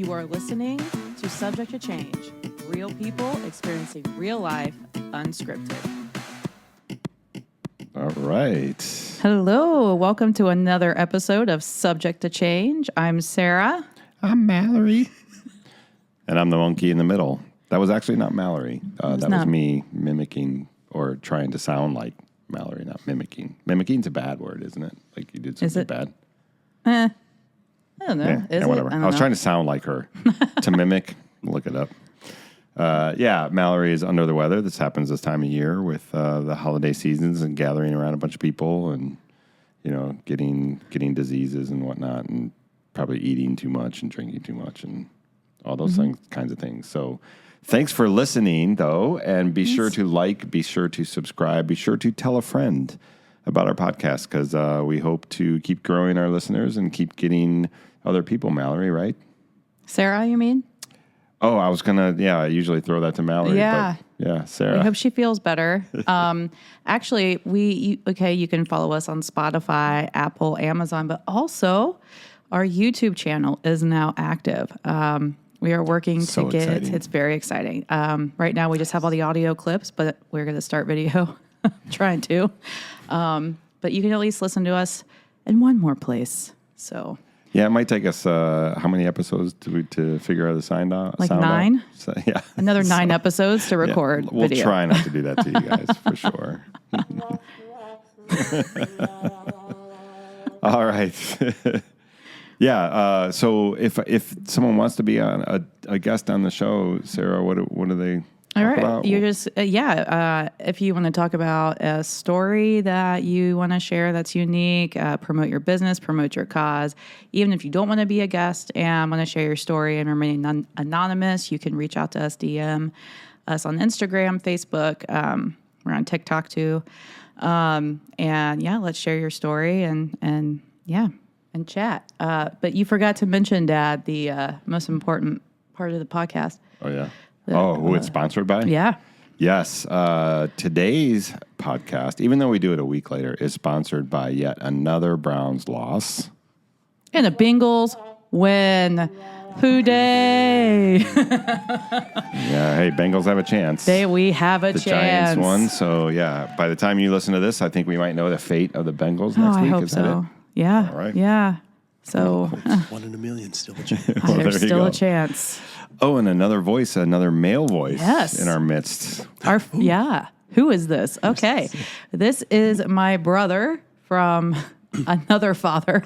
You are listening to Subject to Change. Real people experiencing real life, unscripted. All right. Hello. Welcome to another episode of Subject to Change. I'm Sarah. I'm Mallory. And I'm the monkey in the middle. That was actually not Mallory. Was me mimicking or trying to sound like Mallory, not mimicking. Mimicking a bad word, isn't it? Like you did something bad. I don't know. Is whatever. it? I was trying to sound like her. To mimic, look it up. Mallory is under the weather. This happens this time of year with the holiday seasons and gathering around a bunch of people and, you know, getting diseases and whatnot and probably eating too much and drinking too much and all those kinds of things. So thanks for listening, though, and be sure to like, be sure to subscribe, be sure to tell a friend about our podcast because we hope to keep growing our listeners and keep getting other people, Mallory, right? Sarah, you mean? Oh, I was going to, I usually throw that to Mallory. Yeah. But Sarah. I hope she feels better. Actually, you can follow us on Spotify, Apple, Amazon, but also our YouTube channel is now active. We are working to get exciting. It's very exciting. Right now, we just have all the audio clips, but we're going to start video, trying to. But you can at least listen to us in one more place. So, yeah, it might take us how many episodes to figure out the sound out? Like 9? So, yeah, another 9 episodes to record we'll video. try not to do that to you guys for sure. All right. So if someone wants to be on a guest on the show, Sarah, what do they talk about? You're just, if you want to talk about a story that you want to share that's unique, promote your business, promote your cause. Even if you don't want to be a guest and want to share your story and remain anonymous, you can reach out to us, DM us on Instagram, Facebook. We're on TikTok too. Let's share your story and chat. But you forgot to mention, Dad, the most important part of the podcast. Oh, yeah. Who it's sponsored by? Yeah. Yes. Today's podcast, even though we do it a week later, is sponsored by yet another Browns loss. And the Bengals win. Who day? Yeah, hey, Bengals have a chance. We have a the chance. Giants won, so by the time you listen to this, I think we might know the fate of the Bengals next week. I hope Is so. that it? Yeah. All right. Yeah. So, 1 in a million, still a chance. there's still a chance. Oh, and another male voice in our midst. Who is this? Okay. This is my brother from another father.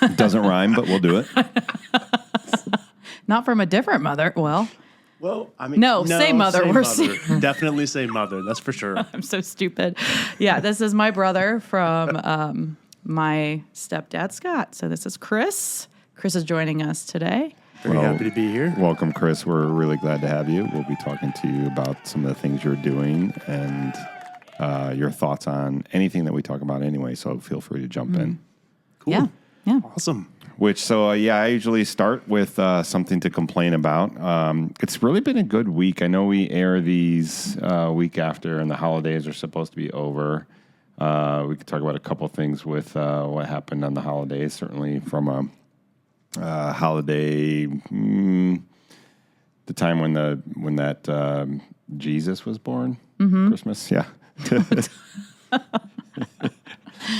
It doesn't rhyme, but we'll do it. Not from a different mother. Well, I mean, no, same mother. Same mother. Definitely same mother. That's for sure. I'm so stupid. Yeah, this is my brother from my stepdad, Scott. So this is Chris. Chris is joining us today. Very happy to be here. Welcome, Chris. We're really glad to have you. We'll be talking to you about some of the things you're doing and your thoughts on anything that we talk about anyway. So feel free to jump in. Cool. Yeah. Awesome. I usually start with something to complain about. It's really been a good week. I know we air these week after, and the holidays are supposed to be over. We could talk about a couple things with what happened on the holidays, certainly from a holiday, the time when that Jesus was born, Christmas, yeah.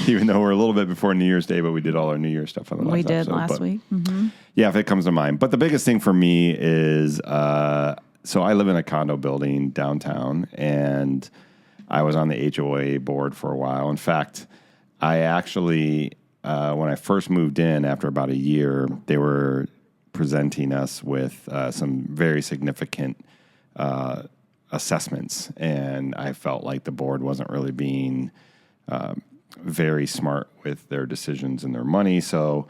Even though we're a little bit before New Year's Day, but we did all our New Year's stuff on the last episode. We did last week. Mm-hmm. Yeah, if it comes to mind. But the biggest thing for me is, so I live in a condo building downtown, and I was on the HOA board for a while. In fact, I actually, when I first moved in after about a year, they were presenting us with some very significant assessments, and I felt like the board wasn't really being very smart with their decisions and their money. So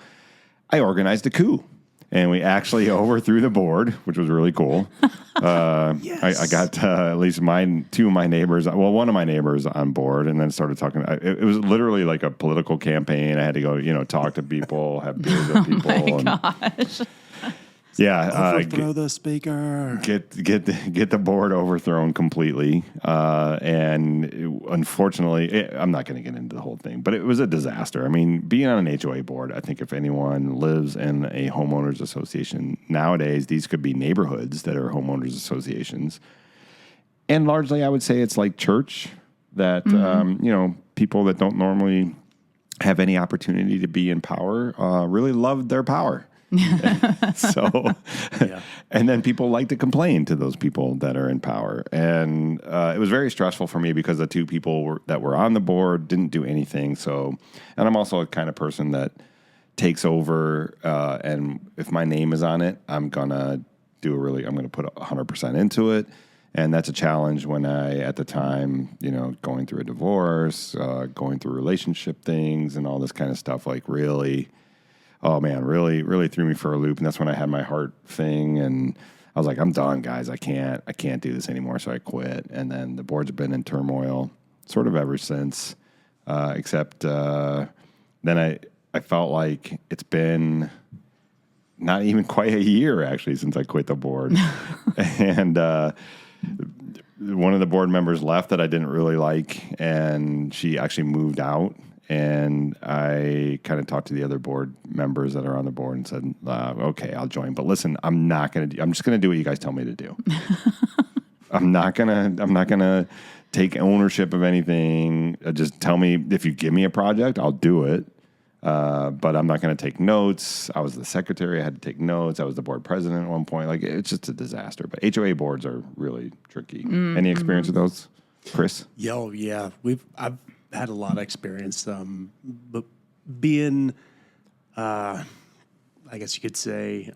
I organized a coup, and we actually overthrew the board, which was really cool. Yes. I got at least two of my neighbors, one of my neighbors on board, and then started talking. It was literally like a political campaign. I had to go, talk to people, have beers with people. Oh my gosh. Overthrow the speaker. Get the board overthrown completely, and unfortunately, I'm not going to get into the whole thing, but it was a disaster. I mean, being on an HOA board, I think if anyone lives in a homeowners association nowadays, these could be neighborhoods that are homeowners associations, and largely, I would say it's like church that people that don't normally have any opportunity to be in power really love their power. And then people like to complain to those people that are in power. And it was very stressful for me because the two people that were on the board didn't do anything. So, and I'm also a kind of person that takes over. And if my name is on it, I'm going to put 100% into it. And that's a challenge when at the time, going through a divorce, going through relationship things and all this kind of stuff, like really threw me for a loop. And that's when I had my heart thing. And I was like, I'm done, guys. I can't do this anymore. So I quit. And then the board's been in turmoil sort of ever since, except then I felt like it's been not even quite a year, actually, since I quit the board. And one of the board members left that I didn't really like, and she actually moved out. And I kind of talked to the other board members that are on the board and said, okay, I'll join. But listen, I'm just going to do what you guys tell me to do. I'm not going to take ownership of anything. Just tell me, if you give me a project, I'll do it. But I'm not going to take notes. I was the secretary. I had to take notes. I was the board president at one point. Like, it's just a disaster. But HOA boards are really tricky. Any experience with those, Chris? Yeah. I've had a lot of experience, but being, I guess you could say,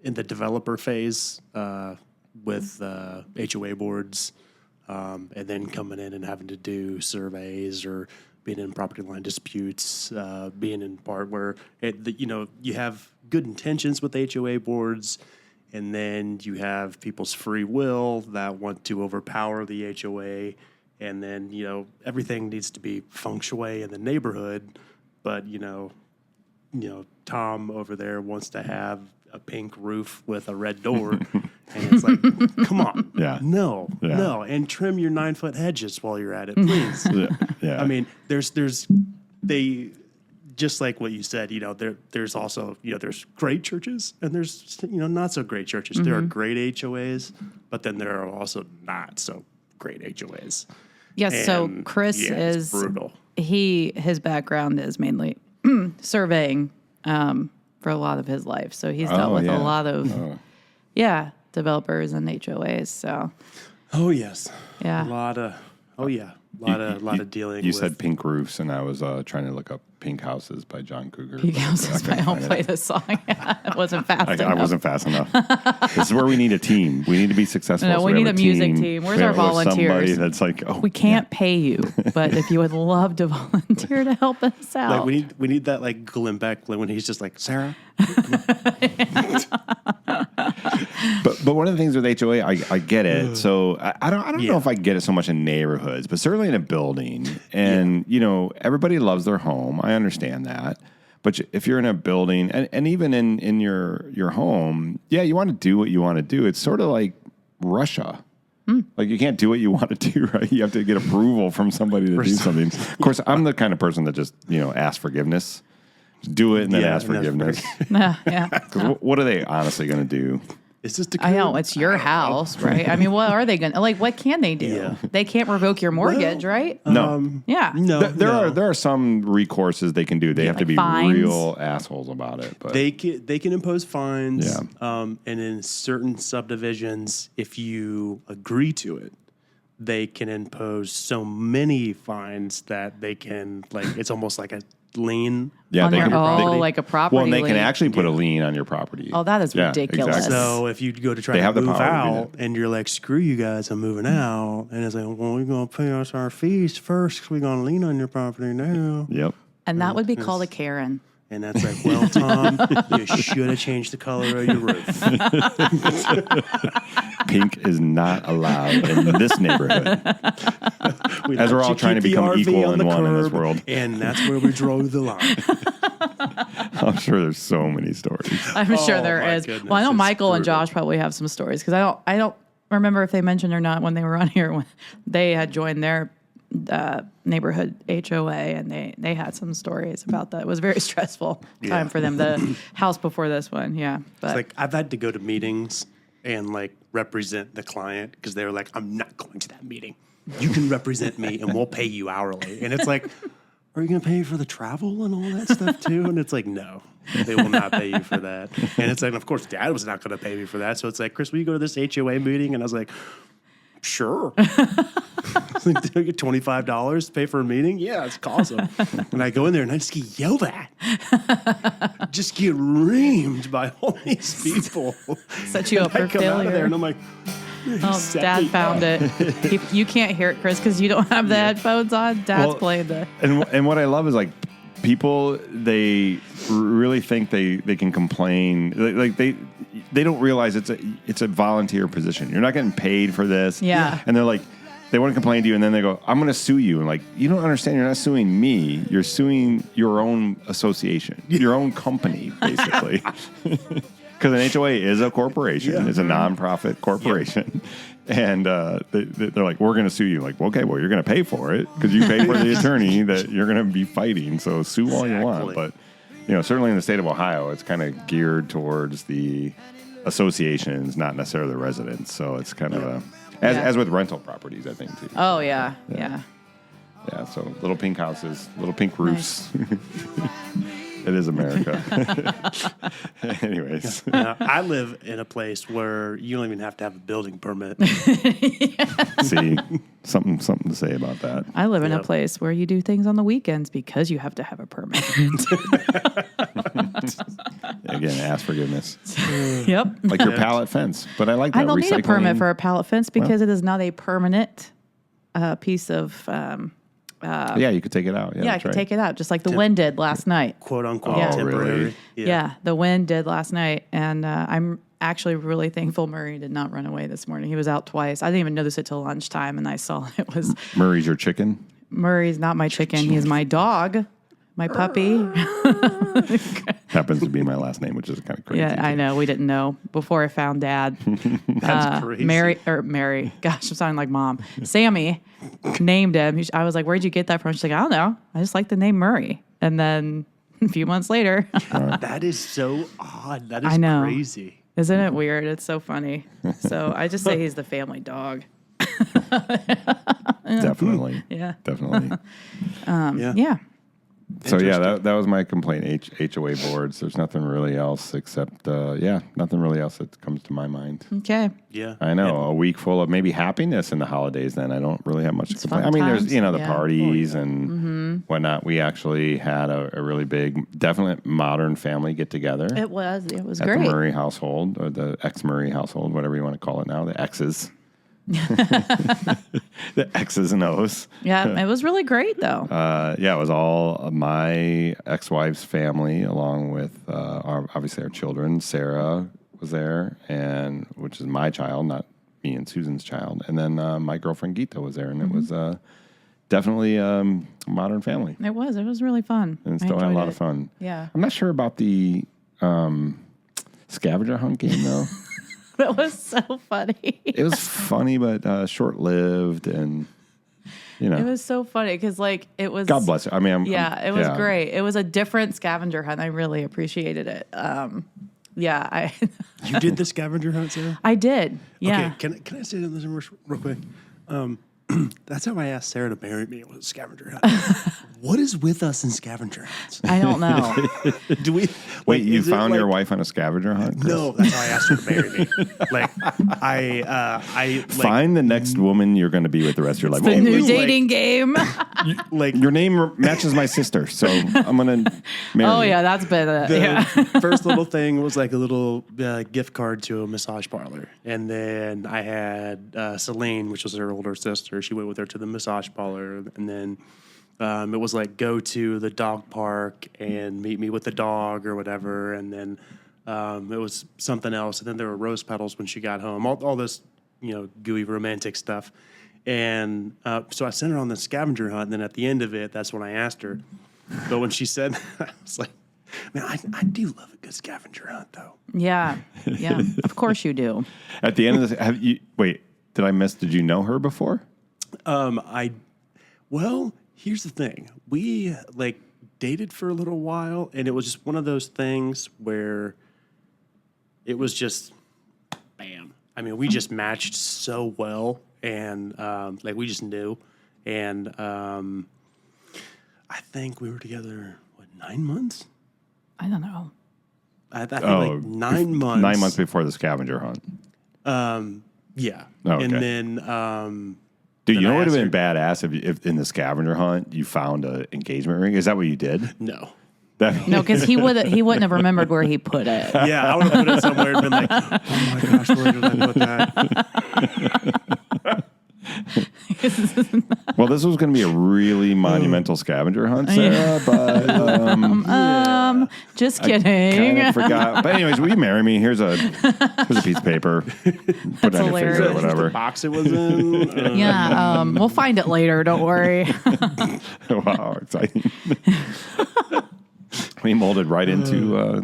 in the developer phase with HOA boards, and then coming in and having to do surveys or being in property line disputes, being in part where you have good intentions with HOA boards, and then you have people's free will that want to overpower the HOA. And then, everything needs to be feng shui in the neighborhood. But, Tom over there wants to have a pink roof with a red door. And it's like, come on. Yeah. No. And trim your 9-foot hedges while you're at it, please. Yeah. I mean, they just like what you said, there's also, there's great churches and there's, not so great churches. There are great HOAs, but then there are also not so great HOAs. Yes, so Chris is brutal. His background is mainly surveying for a lot of his life. So he's dealt with a lot of developers and HOAs. So oh yes, yeah, a lot of dealing. You said pink roofs, and I was trying to look up Pink Houses by John Cougar. Pink Houses. I don't play this song. It wasn't fast enough. I wasn't fast enough. This is where we need a team. We need to be successful. No, so we need a music team. Where's our volunteers? Somebody that's like, we can't pay you, but if you would love to volunteer to help us out, like we need that like Glenn Beck when he's just like, Sarah. But one of the things with HOA, I get it. So I don't know if I get it so much in neighborhoods, but certainly in a building. And everybody loves their home. I understand that. But if you're in a building and even in your home, you want to do what you want to do. It's sort of like Russia. Like you can't do what you want to do, right? You have to get approval from somebody to do something. Of course, I'm the kind of person that just asks forgiveness. Do it and then ask forgiveness. Because what are they honestly going to do? It's just I know it's your house, right? I mean, what are they going to what can they do? Yeah. They can't revoke your mortgage, right? No. No. There are some recourses they can do. They have to be fines. real assholes about it. But they can impose fines. Yeah. And in certain subdivisions, if you agree to it, they can impose so many fines that they can it's almost like a lien. Yeah, like a property. Well, and they lien. can actually put a lien on your property. Oh, that is ridiculous. Exactly. So if you go to try to move out and you're like, screw you guys, I'm moving out. And it's like, well, we're going to pay us our fees first because we're going to lien on your property now. Yep. And that would be called a Karen. And that's like, well, Tom, you should have changed the color of your roof. Pink is not allowed in this neighborhood. As we're all trying to become equal in one in this world. And that's where we draw the line. I'm sure there's so many stories. I'm sure there my is. goodness, Well, I know it's Michael and brutal. Josh probably have some stories because I don't remember if they mentioned or not when they were on here when they had joined their neighborhood HOA and they had some stories about that. It was a very stressful time for them. The house before this one, yeah. But It's like I've had to go to meetings and like represent the client because they were like, I'm not going to that meeting. You can represent me and we'll pay you hourly. And it's like, are you going to pay for the travel and all that stuff too? And it's like, no, they will not pay you for that. And it's like, of course, Dad was not going to pay me for that. So it's like, Chris, will you go to this HOA meeting? And I was like, sure. It's like, do I get $25 to pay for a meeting? Yeah, it's awesome. And I go in there and I just get yelled at. Just get reamed by all these people. set you up I for come out of there failure. and I'm like, Oh, set Dad me found up. it. You can't hear it, Chris, because you don't have the headphones on. Dad's Well, playing the. And what I love is like people, they really think they can complain. Like they don't realize it's a volunteer position. You're not getting paid for this. Yeah. And they're like, they want to complain to you, and then they go, I'm going to sue you. And like, you don't understand. You're not suing me. You're suing your own association, your own company, basically. Because an HOA is a corporation. Yeah. It's a nonprofit corporation. And they're like, we're going to sue you. Like, well, okay, well, you're going to pay for it because you pay for the attorney that you're going to be fighting. So sue all you want. Exactly. But, certainly in the state of Ohio, it's kind of geared towards the associations, not necessarily the residents. So it's kind of as with rental properties, I think, too. Oh, yeah. Yeah. Yeah, so little pink houses, little pink roofs. It is America. Anyways. I live in a place where you don't even have to have a building permit. See, something to say about that. I live in a Yep. place where you do things on the weekends because you have to have a permit. Again, ask forgiveness. Yep. Like your pallet fence. But I like that. I don't need a permit recycling. for a pallet fence because it is not a permanent piece of. Yeah, you could take it out. Yeah, I could take it out, just like the wind did last night. Quote unquote Yeah. temporary. really? Yeah. The wind did last night, and I'm actually really thankful Murray did not run away this morning. He was out twice. I didn't even notice it till lunchtime, and I saw it was Murray's your chicken. Murray's not my chicken. He's my dog, my puppy. Happens to be my last name, which is kind of crazy. Yeah, I know. We didn't know before I found Dad. That's crazy. Mary. Gosh, I'm sounding like Mom. Sammy named him. I was like, "Where'd you get that from?" She's like, "I don't know. I just like the name Murray." And then a few months later, That is so odd. That is I know. crazy. isn't it weird? It's so funny. So I just say he's the family dog. Definitely. Yeah. Definitely. Yeah. So yeah, that was my complaint. HOA boards. There's nothing really else except nothing really else that comes to my mind. Okay. Yeah. I know a week full of maybe happiness in the holidays. Then I don't really have much to complain. fun I mean, times. there's the Yeah. parties and whatnot. We actually had a really big, definite modern family get together It was at great. the Murray household or the ex-Murray household, whatever you want to call it now, the X's. The X's and O's. Yeah, it was really great though. It was all my ex-wife's family, along with obviously our children. Sarah was there, and which is my child, not me and Susan's child. And then my girlfriend Geeta was there, and it was definitely a modern family, It was really fun. and I still had a enjoyed lot it. of fun. Yeah. I'm not sure about the scavenger hunt game though. That was so funny. It was funny, but short-lived, and It was so funny because it was. God bless it. I mean, It was great. It was a different scavenger hunt. I really appreciated it. I You did the scavenger hunt, Sarah? I did. Yeah. Okay, can I say something real quick? That's how I asked Sarah to marry me. It was a scavenger hunt. What is with us in scavenger hunts? I don't know. Do we Wait, you is it found your like- wife on a scavenger hunt? Chris? No, that's how I asked her to marry me. I Find the next woman you're going to be with the rest of your life. The Oh, new like- dating game. like your name matches my sister, so I'm going to marry Oh you. yeah, that's been the first little thing was like a little gift card to a massage parlor, and then I had Celine, which was her older sister. She went with her to the massage parlor, and then It was like go to the dog park and meet me with the dog or whatever, and then it was something else, and then there were rose petals when she got home. All this, gooey romantic stuff, and so I sent her on the scavenger hunt. And then at the end of it, that's when I asked her. But when she said, that, I was like, man, I do love a good scavenger hunt, though. Yeah. Yeah. Of course you do. At the end of this, did you know her before? Well, here's the thing. We dated for a little while, and it was just one of those things where it was just bam. I mean, we just matched so well, and we just knew. And I think we were together 9 months. I don't know. I think 9 months. 9 months before the scavenger hunt. Yeah. Oh, okay. And then Dude, then you know I what would have asked been badass if in the scavenger hunt you found an engagement ring? Is that what you did? no. No, because he wouldn't have remembered where he put it. Yeah, I would have put it somewhere and been like, oh my gosh, where did I put that? Well, this was going to be a really monumental scavenger hunt, Sarah, but Just kind kidding. of forgot. But anyways, will you marry me? Here's a piece of paper. Put it on your hilarious. finger or The whatever. box it was in. Yeah, we'll find it later. Don't worry. Wow, exciting. We molded right into,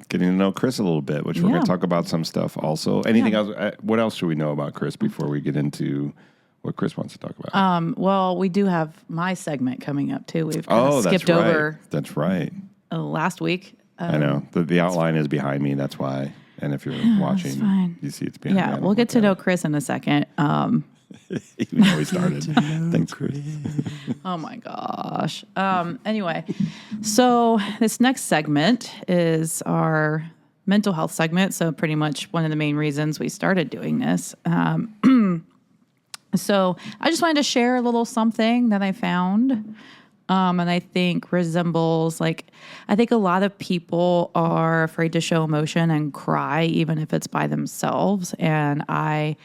getting to know Chris a little bit, which we're going Yeah. to talk about some stuff also. Anything else? What else should we know about Chris before we get into what Chris wants to talk about? Well, we do have my segment coming up too. We've that's skipped right. over That's right. last week. I know. The outline is behind me. That's why. And if you're watching, fine. you see it's behind me. Yeah, I we'll get to don't know look Chris in a second. at it. Even though we started. Thanks, Chris. Oh my gosh. Anyway, so this next segment is our mental health segment. So pretty much one of the main reasons we started doing this. So I just wanted to share a little something that I found. And I think resembles, I think a lot of people are afraid to show emotion and cry, even if it's by themselves. And I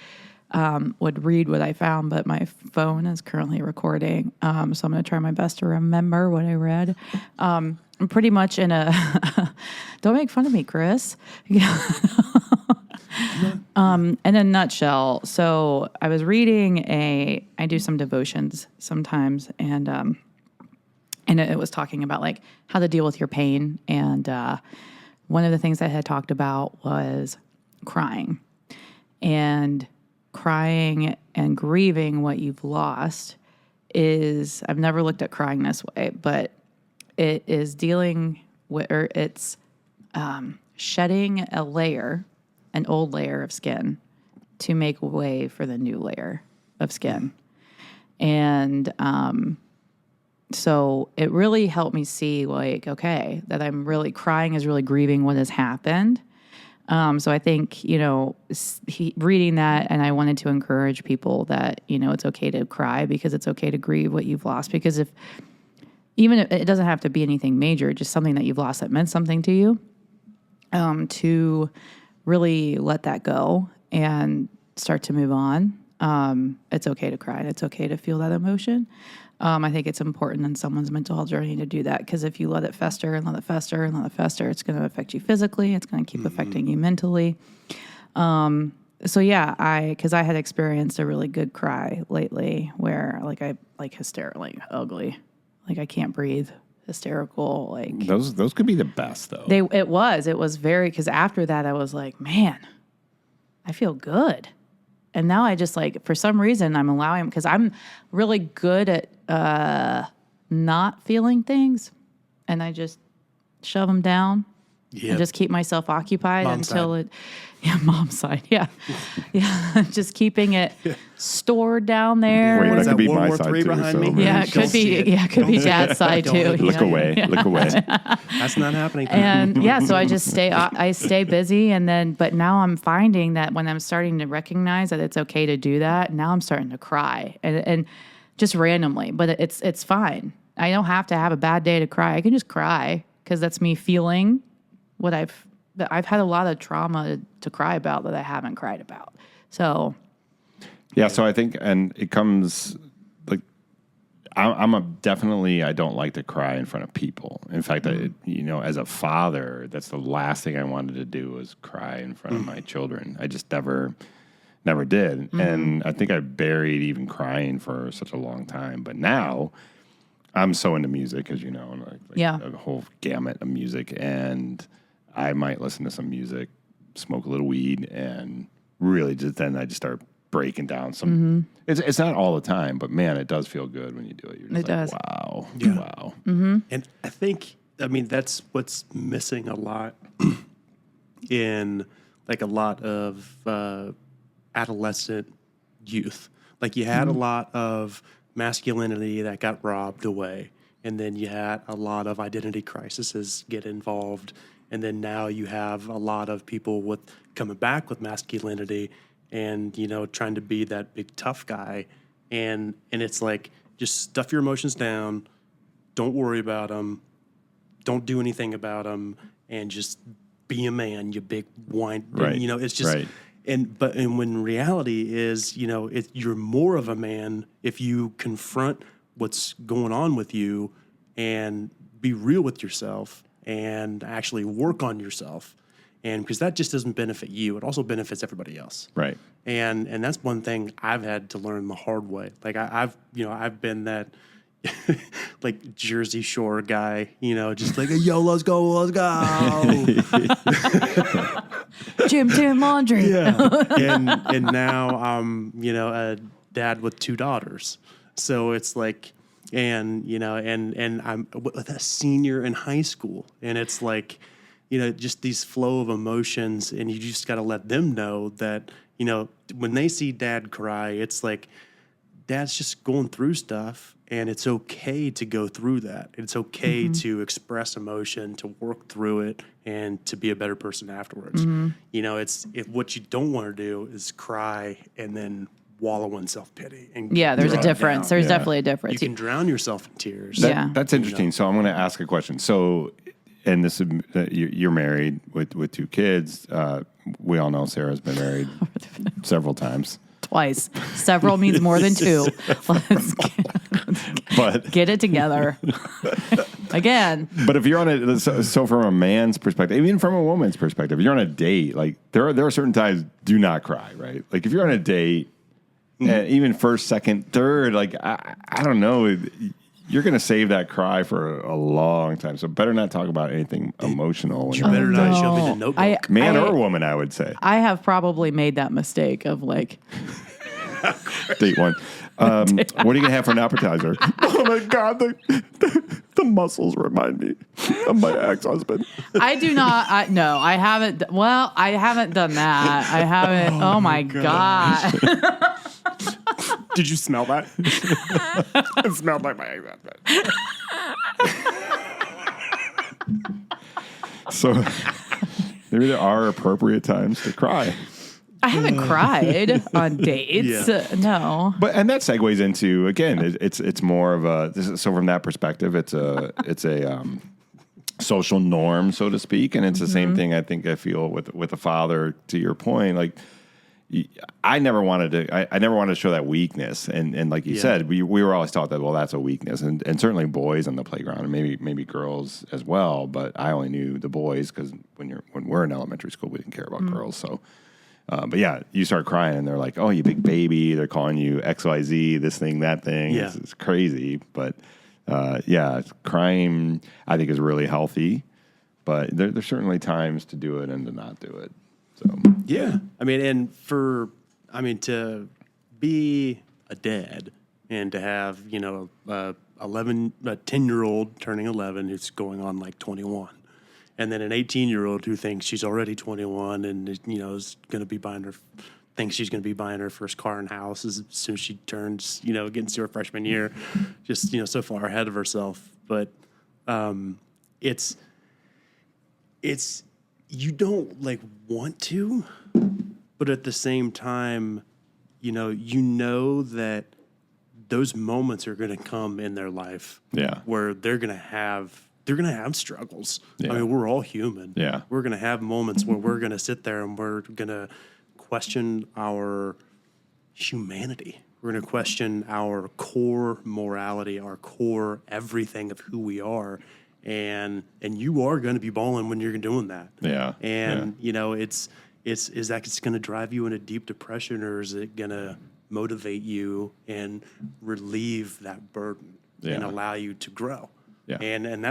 would read what I found, but my phone is currently recording. So I'm going to try my best to remember what I read. I'm pretty much in a, don't make fun of me, Chris. In a nutshell, so I was reading I do some devotions sometimes, and it was talking about how to deal with your pain. And one of the things I had talked about was crying and grieving what you've lost is, I've never looked at crying this way, but it is dealing with, or it's shedding an old layer of skin to make way for the new layer of skin. And so it really helped me see okay, that I'm really crying is really grieving what has happened. So I think, reading that, and I wanted to encourage people that, it's okay to cry because it's okay to grieve what you've lost. Because even if it doesn't have to be anything major, just something that you've lost that meant something to you, to really let that go and start to move on. It's okay to cry. It's okay to feel that emotion. I think it's important in someone's mental health journey to do that, because if you let it fester and let it fester and let it fester, it's going to affect you physically. It's going to keep affecting you mentally. So yeah, because I had experienced a really good cry lately where I hysterical, ugly, I can't breathe, hysterical, Those could be the best though. It was very, because after that I was like, man, I feel good. And now I just for some reason I'm allowing, because I'm really good at not feeling things, and I just shove them down and just keep myself occupied mom's side. Yeah. Yeah. Just keeping it stored down there. Wait, that that could be World my War side III too. behind So me? maybe- Yeah, it could be. Yeah, it could be dad's side too. Look away. Look away. That's not happening. And yeah, so I just stay busy, but now I'm finding that when I'm starting to recognize that it's okay to do that, now I'm starting to cry, and just randomly, but it's fine. I don't have to have a bad day to cry. I can just cry because that's me feeling what I've had a lot of trauma to cry about that I haven't cried about. So Yeah, so I think, and it comes definitely, I don't like to cry in front of people. In fact, as a father, that's the last thing I wanted to do was cry in front of my children. I just never did. And I think I buried even crying for such a long time. But now I'm so into music, as you know, and a whole gamut of music. And I might listen to some music, smoke a little weed, and really then I just start breaking down some. It's not all the time, but man, it does feel good when you do it. You're just does. Wow. Yeah. Wow. And I think, that's what's missing a lot in like a lot of adolescent youth. Like you had a lot of masculinity that got robbed away. And then you had a lot of identity crises get involved. And then now you have a lot of people coming back with masculinity and, trying to be that big tough guy. And it's like, just stuff your emotions down. Don't worry about them. Don't do anything about them. And just be a man, you big whine. Right. It's just, right. and when reality is, you're more of a man if you confront what's going on with you and be real with yourself and actually work on yourself. And because that just doesn't benefit you, it also benefits everybody else. Right. And that's one thing I've had to learn the hard way. Like I've been that like Jersey Shore guy, just like, yo, let's go. Tim Laundry. Yeah. And now I'm, a dad with 2 daughters. So it's like, and I'm a senior in high school, and it's like, just these flow of emotions, and you just got to let them know that, when they see dad cry, it's like, dad's just going through stuff, and it's okay to go through that. It's okay to express emotion, to work through it, and to be a better person afterwards. What you don't want to do is cry and then wallow in self-pity. And there's a difference. There's definitely a You difference. can drown yourself in tears. That's interesting. So I'm going to ask a question. So, and this is, you're married with 2 kids. We all know Sarah's been married several times. Twice. Several means more than 2. But Get it together. Again. But if you're on so from a man's perspective, even from a woman's perspective, you're on a date. Like there are certain times do not cry, right? Like if you're on a date, even first, second, third, like I don't know, you're going to save that cry for a long time. So better not talk about anything emotional. When You better not shove it in a notebook. Man or woman, I would say. I have probably made that mistake of like. Date 1. What are you going to have for an appetizer? Oh my God, the muscles remind me of my ex-husband. I do not. No, I haven't. Well, I haven't done that. I haven't. Oh my God. Did you smell that? It smelled like my ex-husband. So maybe there are appropriate times to cry. I haven't cried on dates. No. And that segues into, again, it's more of so from that perspective, it's a social norm, so to speak. And it's the same thing I feel with a father, to your point. Like I never wanted to show that weakness. And like you said, we were always taught that, well, that's a weakness. And certainly boys on the playground, and maybe girls as well. But I only knew the boys because when we're in elementary school, we didn't care about girls. So. But yeah, you start crying and they're like, oh, you big baby. They're calling you XYZ, this thing, that thing. Yeah. It's crazy. But crying, I think, is really healthy. But there's certainly times to do it and to not do it. So Yeah. To be a dad and to have, a 10-year-old turning 11 who's going on like 21. And then an 18-year-old who thinks she's already 21 and is going to be thinks she's going to be buying her first car and house as soon as she turns, gets to her freshman year, just so far ahead of herself. But it's you don't like want to, but at the same time, that those moments are going to come in their life, where they're going to have struggles. Yeah. We're all human. Yeah. We're going to have moments where we're going to sit there and we're going to question our humanity. We're going to question our core morality, our core everything of who we are. And you are going to be balling when you're doing that. Yeah. And, you know, is that it's going to drive you in a deep depression, or is it going to motivate you and relieve that burden and allow you to grow? Yeah. And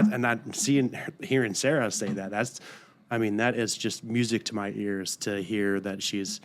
hearing Sarah say that, that is just music to my ears to hear that she's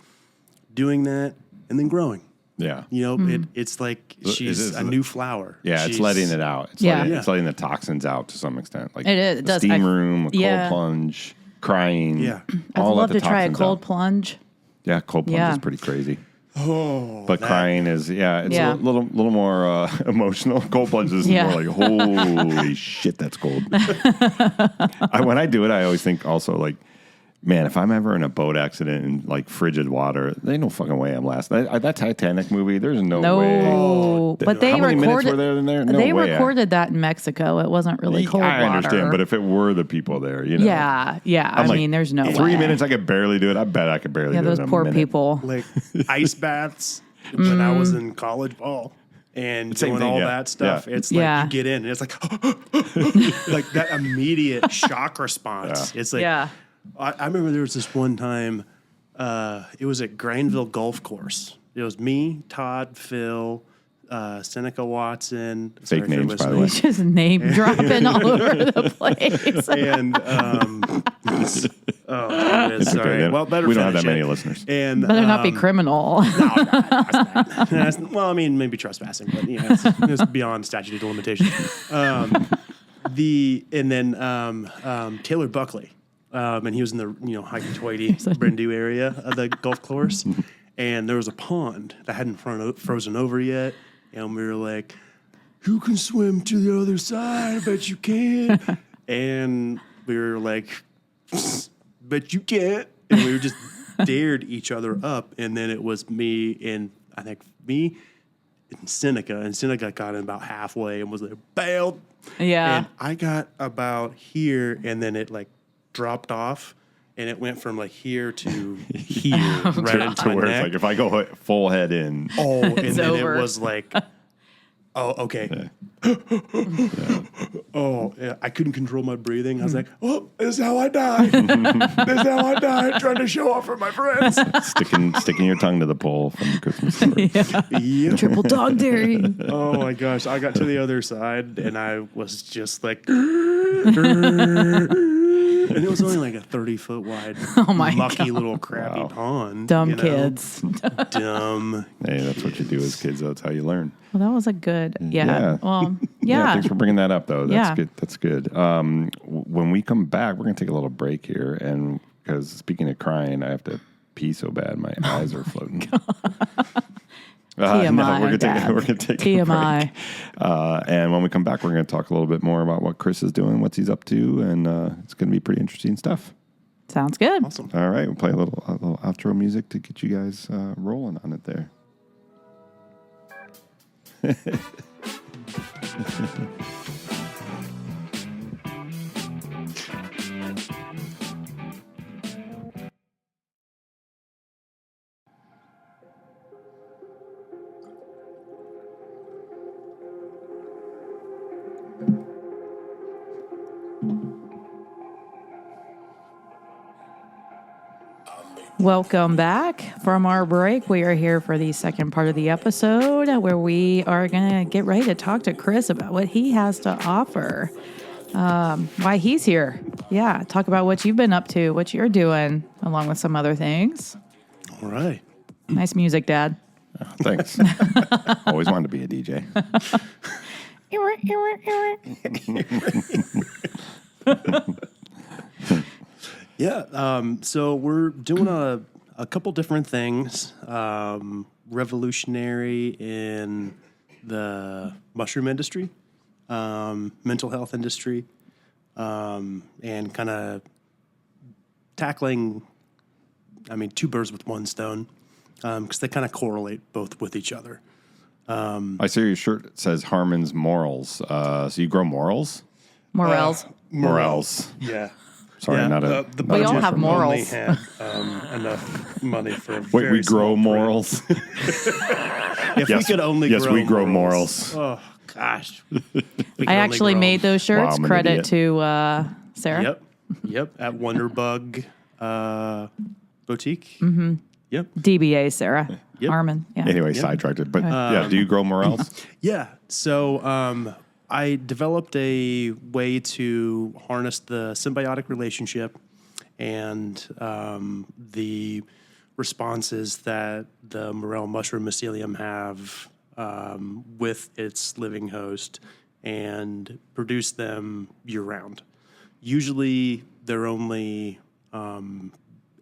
doing that and then growing. Yeah. You know, it's like she's a new flower. Yeah, it's letting it out. It's it's letting the toxins out to some extent. Like It is. It does. steam room, a cold plunge, crying. Yeah. I'd love to try a cold plunge. Yeah, cold plunge is pretty crazy. Oh, but crying is a little more emotional. Cold plunge is more like, holy shit, that's cold. When I do it, I always think also like, man, if I'm ever in a boat accident in like frigid water, there ain't no fucking way I'm lasting. That Titanic movie, there's no way. No, but they How many minutes were recorded. there in there? No They way. recorded that in Mexico. It wasn't really cold I water. understand, but if it were the people there, you know. Yeah. I mean, there's no 3 way. minutes, I could barely do it. I bet I could barely do it. Those in a poor minute. people. like ice baths when I was in college ball and Same doing thing, all yeah. that stuff. Yeah. It's like you get in and it's like like that immediate shock response. It's like I remember there was this one time, it was at Granville Golf Course. It was me, Todd, Phil, Seneca Watson. Fake names, by the way. Just name dropping all over the place. And sorry. Okay, well, better we don't have finish that many it. listeners. And Better not be criminal. well, I mean, maybe trespassing, but it's beyond statute of limitations. Taylor Buckley, and he was in the hoity-toity Brindle area of the golf course, and there was a pond that hadn't frozen over yet, and we were like, "Who can swim to the other side? I bet you can." And we were like, "Bet you can't." And we were just dared each other up, and then it was me and Seneca, and Seneca got in about halfway and was like, bailed. Yeah. And I got about here, and then it like dropped off, and it went from like here to here, right into my where neck. it's like if I go full head in. Oh, and then over. it was like, oh, okay. Oh, yeah, I couldn't control my breathing. I was like, oh, this is how I die. This is how I die, trying to show off for my friends. sticking your tongue to the pole from the Christmas story. Yep. Triple dog dairy. Oh my gosh. I got to the other side and I was just like, and it was only like a 30-foot wide, mucky little crappy pond. Dumb kids. Dumb. Hey, that's what you do as kids. That's how you learn. Well, that was a good. Yeah. Well, Thanks for bringing that up, though. That's Yeah. good. That's good. When we come back, we're going to take a little break here. And because speaking of crying, I have to pee so bad. My eyes are floating. TMI, we're Dad. going to take TMI. a break. And when we come back, we're going to talk a little bit more about what Chris is doing, what he's up to, and it's going to be pretty interesting stuff. Sounds good. Awesome. All right, we'll play a little outro music to get you guys rolling on it there. Welcome back from our break. We are here for the second part of the episode where we are going to get ready to talk to Chris about what he has to offer, why he's here. Yeah, talk about what you've been up to, what you're doing, along with some other things. All right. Nice music, Dad. Thanks. Always wanted to be a DJ. Yeah. So we're doing a couple different things. Revolutionary in the mushroom industry, mental health industry, and kind of tackling, two birds with one stone, because they kind of correlate both with each other. I see your shirt says Harmon's Morals. So you grow morals? Morels. Morels. Yeah. Sorry, Yeah, not a. the We all budget have only morals. had enough money for a Wait, very we grow small print. morals. If we could only yes, grow we grow morals. Oh, gosh. We could I only actually grow made 'em. those shirts. Wow, I'm an Credit idiot. to Sarah. Yep. At Wonderbug Boutique. Yep. DBA Sarah. Yep. Armin. Yeah. Anyway, sidetracked it. But yeah, do you grow morels? Yeah. So I developed a way to harness the symbiotic relationship and the responses that the morel mushroom mycelium have with its living host and produce them year round. Usually they're only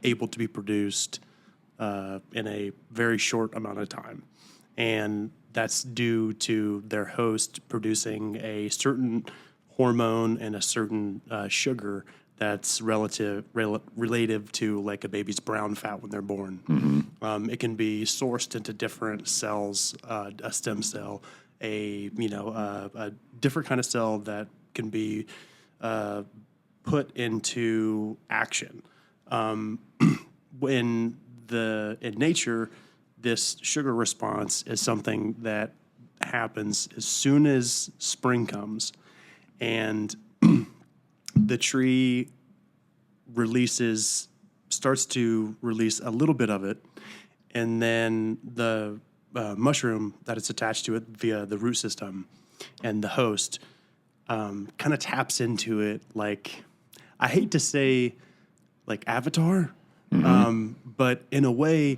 able to be produced in a very short amount of time. And that's due to their host producing a certain hormone and a certain sugar that's relative to like a baby's brown fat when they're born. It can be sourced into different cells, a stem cell, a different kind of cell that can be put into action. In nature, this sugar response is something that happens as soon as spring comes, and the tree starts to release a little bit of it, and then the mushroom that it's attached to it via the root system and the host kind of taps into it like, I hate to say like Avatar, but in a way,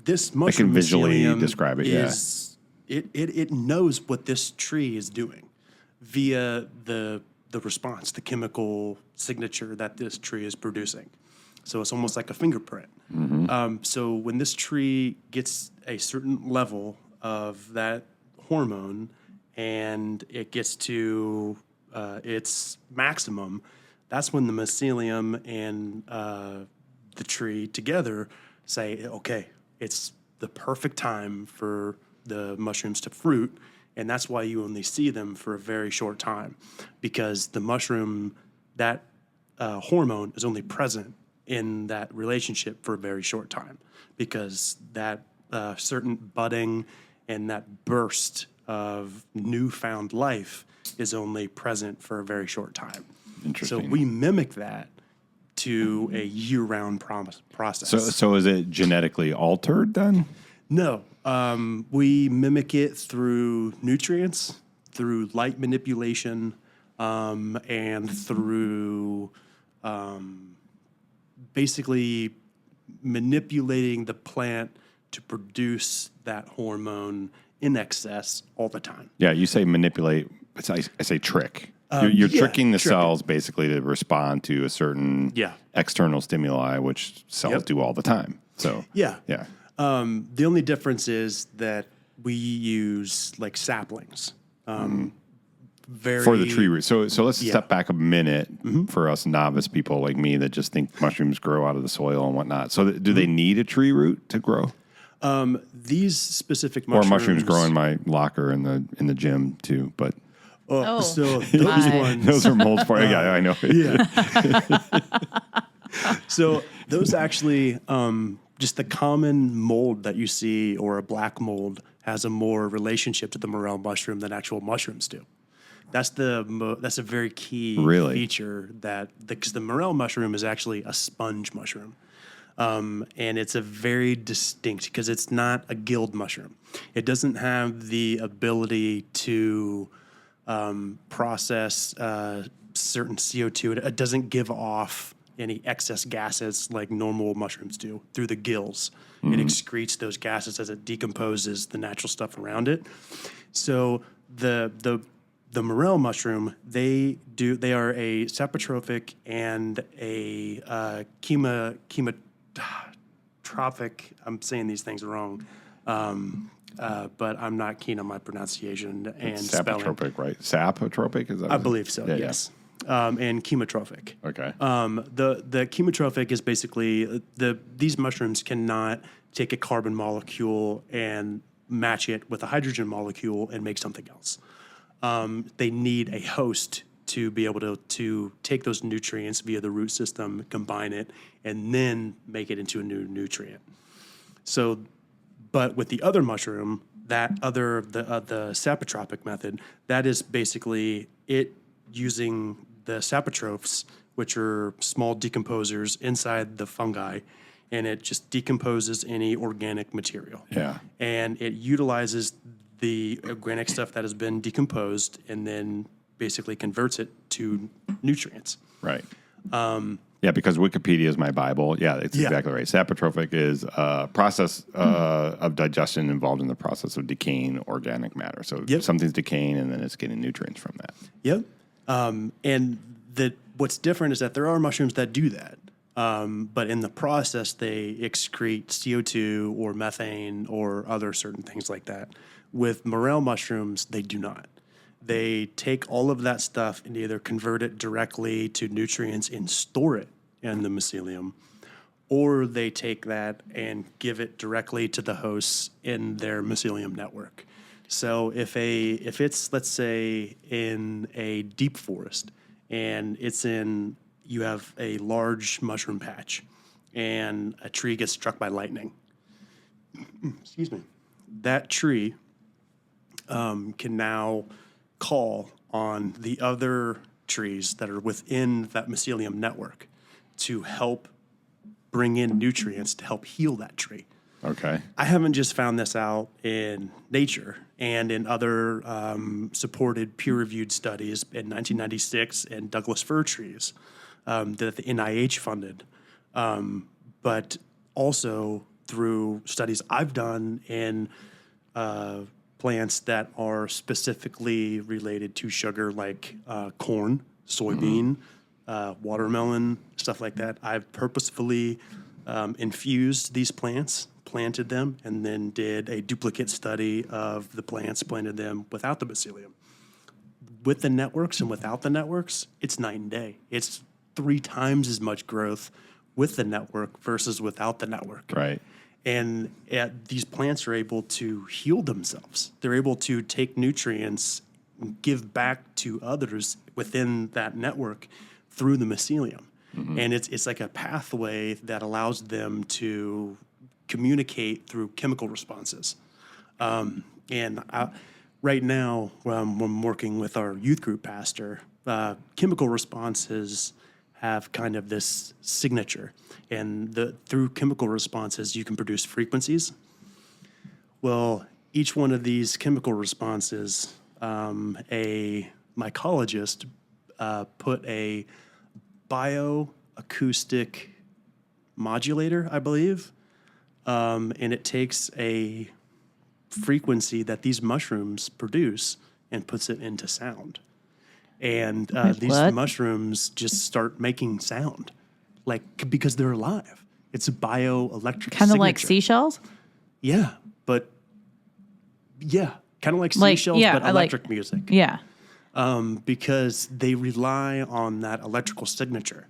this mushroom can visually mycelium describe it, is, it knows what this tree is doing via the response, the chemical signature that this tree is producing. So it's almost like a fingerprint. So when this tree gets a certain level of that hormone and it gets to its maximum, that's when the mycelium and the tree together say, okay, it's the perfect time for the mushrooms to fruit. And that's why you only see them for a very short time, because the mushroom, that hormone is only present in that relationship for a very short time, because that certain budding and that burst of newfound life is only present for a very short time. So Interesting. we mimic that to a year-round process. So is it genetically altered then? No, we mimic it through nutrients, through light manipulation, and through basically manipulating the plant to produce that hormone in excess all the time. Yeah, you say manipulate. I say trick. You're yeah, tricking the tricking. cells basically to respond to a certain Yeah. external stimuli, which cells Yep. do all the time. So Yeah. yeah. The only difference is that we use like saplings. Very For the tree root. So let's Yeah. step back a minute for us novice people like me that just think mushrooms grow out of the soil and whatnot. So do they need a tree root to grow? These specific Or mushrooms. mushrooms grow in my locker in the gym too, but Oh, So those my. ones. those are molds for yeah, I know. Yeah. So those actually, just the common mold that you see, or a black mold, has a more relationship to the morel mushroom than actual mushrooms do. That's that's a very key Really? feature because the morel mushroom is actually a sponge mushroom. And it's a very distinct, because it's not a gilled mushroom. It doesn't have the ability to process certain CO2. It doesn't give off any excess gases like normal mushrooms do through the gills. It excretes those gases as it decomposes the natural stuff around it. So the morel mushroom, they are a saprotrophic and a chemotrophic. I'm saying these things wrong. But I'm not keen on my pronunciation and spelling. Sapotropic, right? Sapotropic is that? I believe so. Yeah, Yes, and chemotrophic. Okay. The chemotrophic is basically these mushrooms cannot take a carbon molecule and match it with a hydrogen molecule and make something else. They need a host to be able to take those nutrients via the root system, combine it, and then make it into a new nutrient. So, but with the other mushroom, the saprotropic method, that is basically it using the saprotrophs, which are small decomposers inside the fungi, and it just decomposes any organic material. Yeah. And it utilizes the organic stuff that has been decomposed and then basically converts it to nutrients. Right. Yeah, because Wikipedia is my Bible. Yeah, it's Yeah. exactly right. Saprotrophic is a process of digestion involved in the process of decaying organic matter. So Yep. something's decaying and then it's getting nutrients from that. Yep. And what's different is that there are mushrooms that do that. But in the process, they excrete CO2 or methane or other certain things like that. With morel mushrooms, they do not. They take all of that stuff and either convert it directly to nutrients and store it in the mycelium, or they take that and give it directly to the hosts in their mycelium network. So if it's, let's say, in a deep forest and you have a large mushroom patch and a tree gets struck by lightning, excuse me, that tree can now call on the other trees that are within that mycelium network to help bring in nutrients to help heal that tree. Okay. I haven't just found this out in Nature and in other supported peer-reviewed studies in 1996 and Douglas fir trees that the NIH funded, but also through studies I've done in plants that are specifically related to sugar, like corn, soybean, watermelon, stuff like that. I've purposefully infused these plants, planted them, and then did a duplicate study of the plants, planted them without the mycelium. With the networks and without the networks, it's night and day. It's 3 times as much growth with the network versus without the network. Right. And these plants are able to heal themselves. They're able to take nutrients and give back to others within that network through the mycelium. Mm-hmm. And it's like a pathway that allows them to communicate through chemical responses. Right now, I'm working with our youth group pastor. Chemical responses have kind of this signature, and through chemical responses, you can produce frequencies. Well, each one of these chemical responses, a mycologist put a bioacoustic modulator, I believe, and it takes a frequency that these mushrooms produce and puts it into sound. And these mushrooms just start making sound, because they're alive. It's a bioelectric Kind of like signature. seashells? Yeah, kind of like seashells, but electric music. Yeah. Because they rely on that electrical signature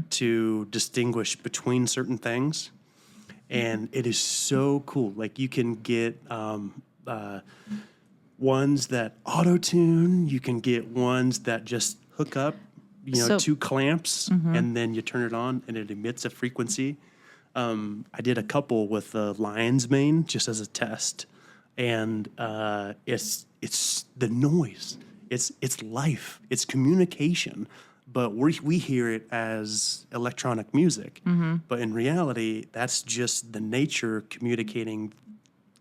to distinguish between certain things. And it is so cool. Like, you can get ones that auto-tune. You can get ones that just hook up, 2 clamps, and then you turn it on and it emits a frequency. I did a couple with the lion's mane just as a test. And it's the noise. It's life. It's communication. But we hear it as electronic music. But in reality, that's just the nature communicating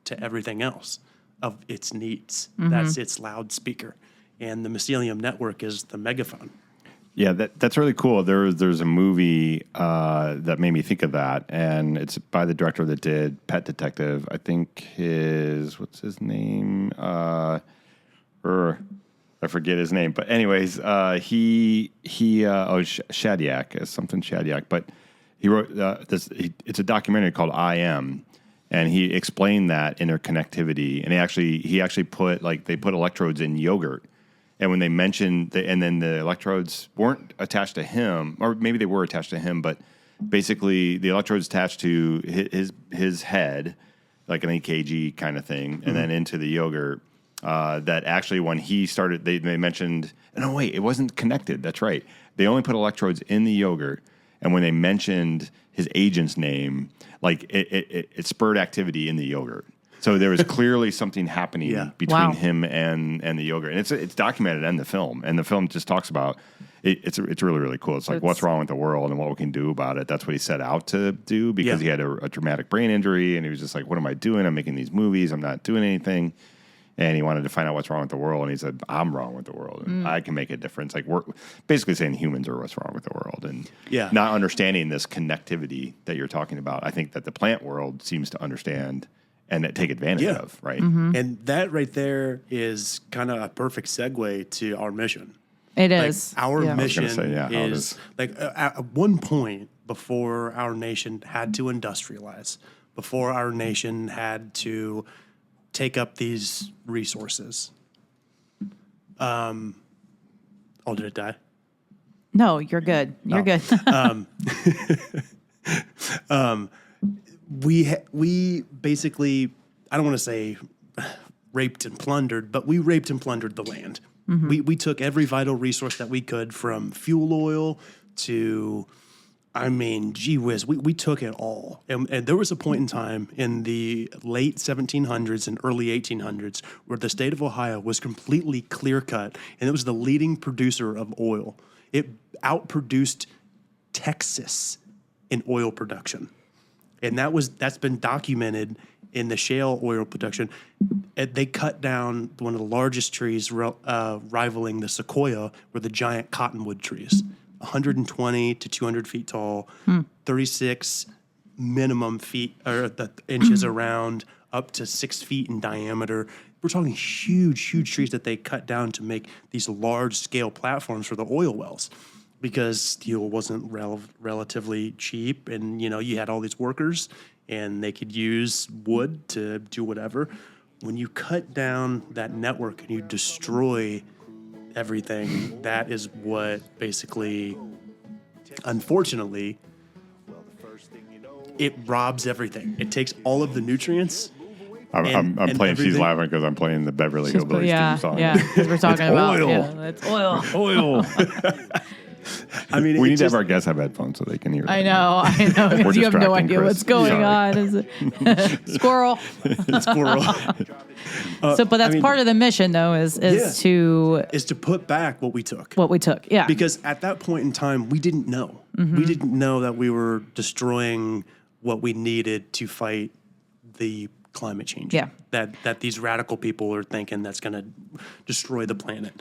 to everything else of its needs. That's its loudspeaker. And the mycelium network is the megaphone. Yeah, that's really cool. There's a movie that made me think of that, and it's by the director that did Pet Detective. I think what's his name? I forget his name, but anyways, Shadyac, something Shadyac. But he wrote this. It's a documentary called I Am, and he explained that interconnectivity. And he actually put they put electrodes in yogurt. And when they mentioned, and then the electrodes weren't attached to him, or maybe they were attached to him, but basically the electrodes attached to his head, like an EKG kind of thing, and then into the yogurt. that actually when he started, they mentioned, no, wait, it wasn't connected. That's right. They only put electrodes in the yogurt. And when they mentioned his agent's name, like it spurred activity in the yogurt. So there was clearly something happening between Wow. him and the yogurt. And it's documented in the film. And the film just talks about it's really, really cool. It's like what's wrong with the world and what we can do about it. That's what he set out to do because he had a traumatic brain injury. And he was just like, what am I doing? I'm making these movies. I'm not doing anything. And he wanted to find out what's wrong with the world. And he said, I'm wrong with the world. And I can make a difference. Like we're basically saying humans are what's wrong with the world. And not understanding this connectivity that you're talking about. I think that the plant world seems to understand and take advantage of, right? And that right there is kind of a perfect segue to our mission. It Like is. our Yeah. mission say, how it is is. like at one point before our nation had to industrialize, before our nation had to take up these resources. Oh, did it die? No, you're good. You're good. We basically, I don't want to say raped and plundered, but we raped and plundered the land. We took every vital resource that we could, from fuel oil to, I mean, gee whiz, we took it all. And there was a point in time in the late 1700s and early 1800s where the state of Ohio was completely clear cut, and it was the leading producer of oil. It outproduced Texas in oil production. And that's been documented in the shale oil production. They cut down one of the largest trees, rivaling the sequoia, were the giant cottonwood trees, 120 to 200 feet tall, 36 minimum feet or the inches around, up to 6 feet in diameter. We're talking huge, huge trees that they cut down to make these large scale platforms for the oil wells. Because steel wasn't relatively cheap, and you had all these workers, and they could use wood to do whatever. When you cut down that network and you destroy everything, that is what basically, unfortunately, it robs everything. It takes all of the nutrients. I'm and playing. She's everything. laughing because I'm playing the Beverly Hillbillies yeah, theme song. yeah. Because we're talking about oil. Yeah, it's oil. Oil. I mean, We it need to have just- our guests have headphones so they can hear. I know. Because you have no distracting idea Chris. what's going Sorry. on. Is it squirrel? squirrel. But that's part of the mission, though, is to is to put back what we took. what we took. Yeah. Because at that point in time, we didn't know. We didn't know that we were destroying what we needed to fight the climate change. Yeah. That these radical people are thinking that's going to destroy the planet.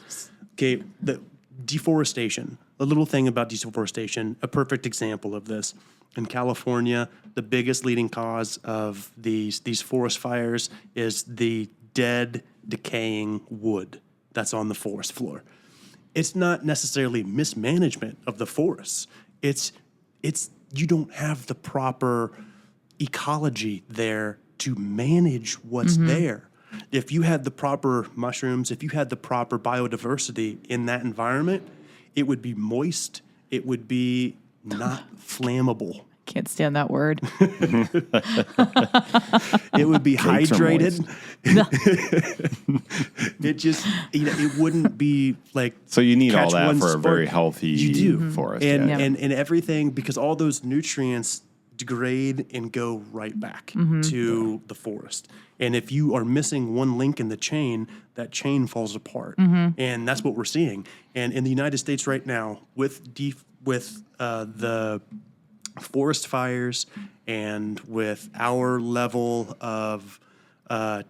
Okay, the deforestation. A little thing about deforestation, a perfect example of this. In California, the biggest leading cause of these forest fires is the dead, decaying wood that's on the forest floor. It's not necessarily mismanagement of the forests. It's you don't have the proper ecology there to manage what's there. If you had the proper mushrooms, if you had the proper biodiversity in that environment, it would be moist. It would be not flammable. Can't stand that word. It would be Cakes are hydrated. It just, it wouldn't be like. So you need all catch that one for a spark. very healthy You do. forest. And, yeah. and everything, because all those nutrients degrade and go right back to the forest. And if you are missing one link in the chain, that chain falls apart. And that's what we're seeing. And in the United States right now, with the forest fires and with our level of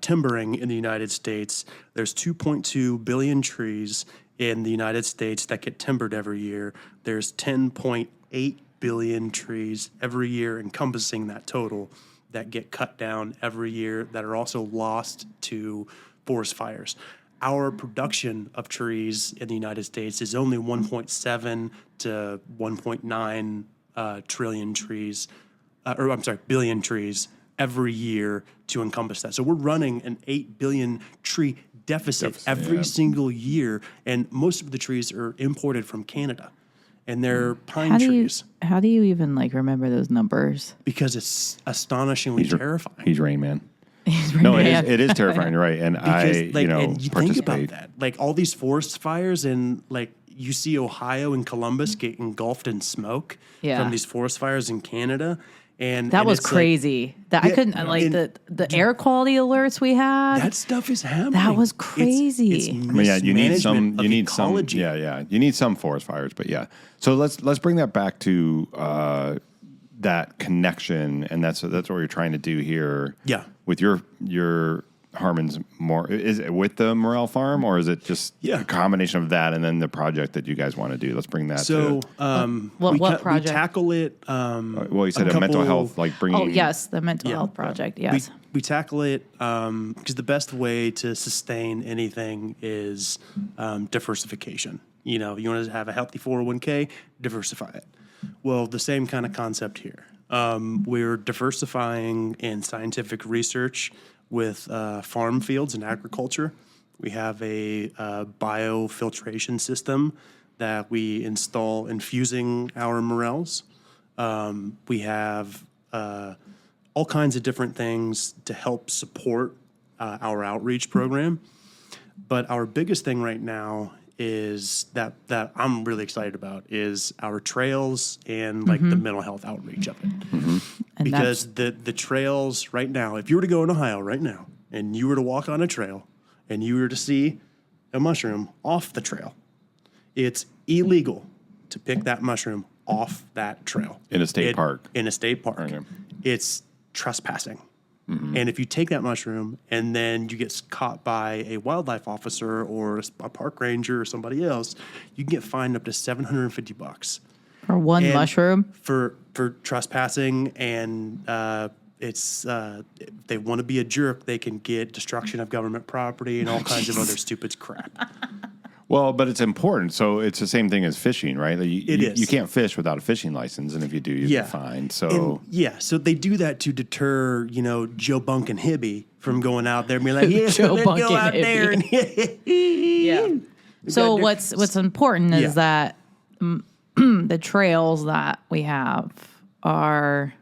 timbering in the United States, there's 2.2 billion trees in the United States that get timbered every year. There's 10.8 billion trees every year, encompassing that total, that get cut down every year, that are also lost to forest fires. Our production of trees in the United States is only 1.7 to 1.9 trillion trees, billion trees every year to encompass that. So we're running an 8 billion tree deficit every single year, and most of the trees are imported from Canada, and they're pine trees How do you even remember those numbers? because it's astonishingly terrifying. He's Rain Man. No, it is terrifying, right? And Because, I, like, you know, and you think participate. about that, like all these forest fires, and like you see Ohio and Columbus get engulfed in smoke Yeah. from these forest fires in Canada, and That and was it's like, crazy. That I Yeah, couldn't like and the air quality alerts we had. that stuff is happening. That was It's crazy. I mean, yeah, you need some. mismanagement You of need some. ecology. Yeah, you need some forest fires, but yeah. So let's bring that back to that connection, and that's what you're trying to do here. Yeah. With your Harmon's more, is it with the Morel Farm, or is it just Yeah. a combination of that and then the project that you guys want to do? Let's bring that. So, what project? We tackle it. well, you said a mental health, like bringing. Oh yes, the mental health project. Yes. We tackle it because the best way to sustain anything is diversification. You know, you want to have a healthy 401k, diversify it. Well, the same kind of concept here. We're diversifying in scientific research with farm fields and agriculture. We have a biofiltration system that we install infusing our morels. We have all kinds of different things to help support our outreach program. But our biggest thing right now is that I'm really excited about is our trails and like the mental health outreach of it. And Because the trails right now, if you were to go in Ohio right now and you were to walk on a trail and you were to see a mushroom off the trail, it's illegal to pick that mushroom off that trail. In a state park. In a state park. Okay. It's trespassing. And if you take that mushroom and then you get caught by a wildlife officer or a park ranger or somebody else, you can get fined up to $750 for one and mushroom. for trespassing, and if they want to be a jerk, they can get destruction of government property and all kinds of other stupid crap. Well, but it's important. So it's the same thing as fishing, right? Like It is. You can't fish without a fishing license, and if you do, you get fined. So So they do that to deter, Joe Bunk and Hibby from going out there and be like, yeah, Joe let's Bunk go and out there and Yeah. So got what's important is that the trails that we have are,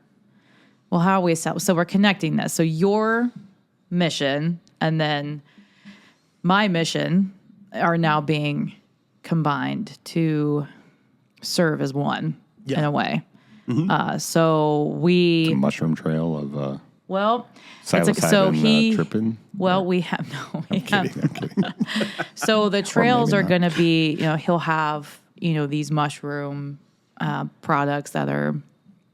well, how are we established? So we're connecting this. So your mission and then my mission are now being combined to serve as one in a way. So we, mushroom trail of well, psilocybin tripping. well, we have no. We have, I'm kidding. so the trails maybe are not. going to be, he'll have, these mushroom products that are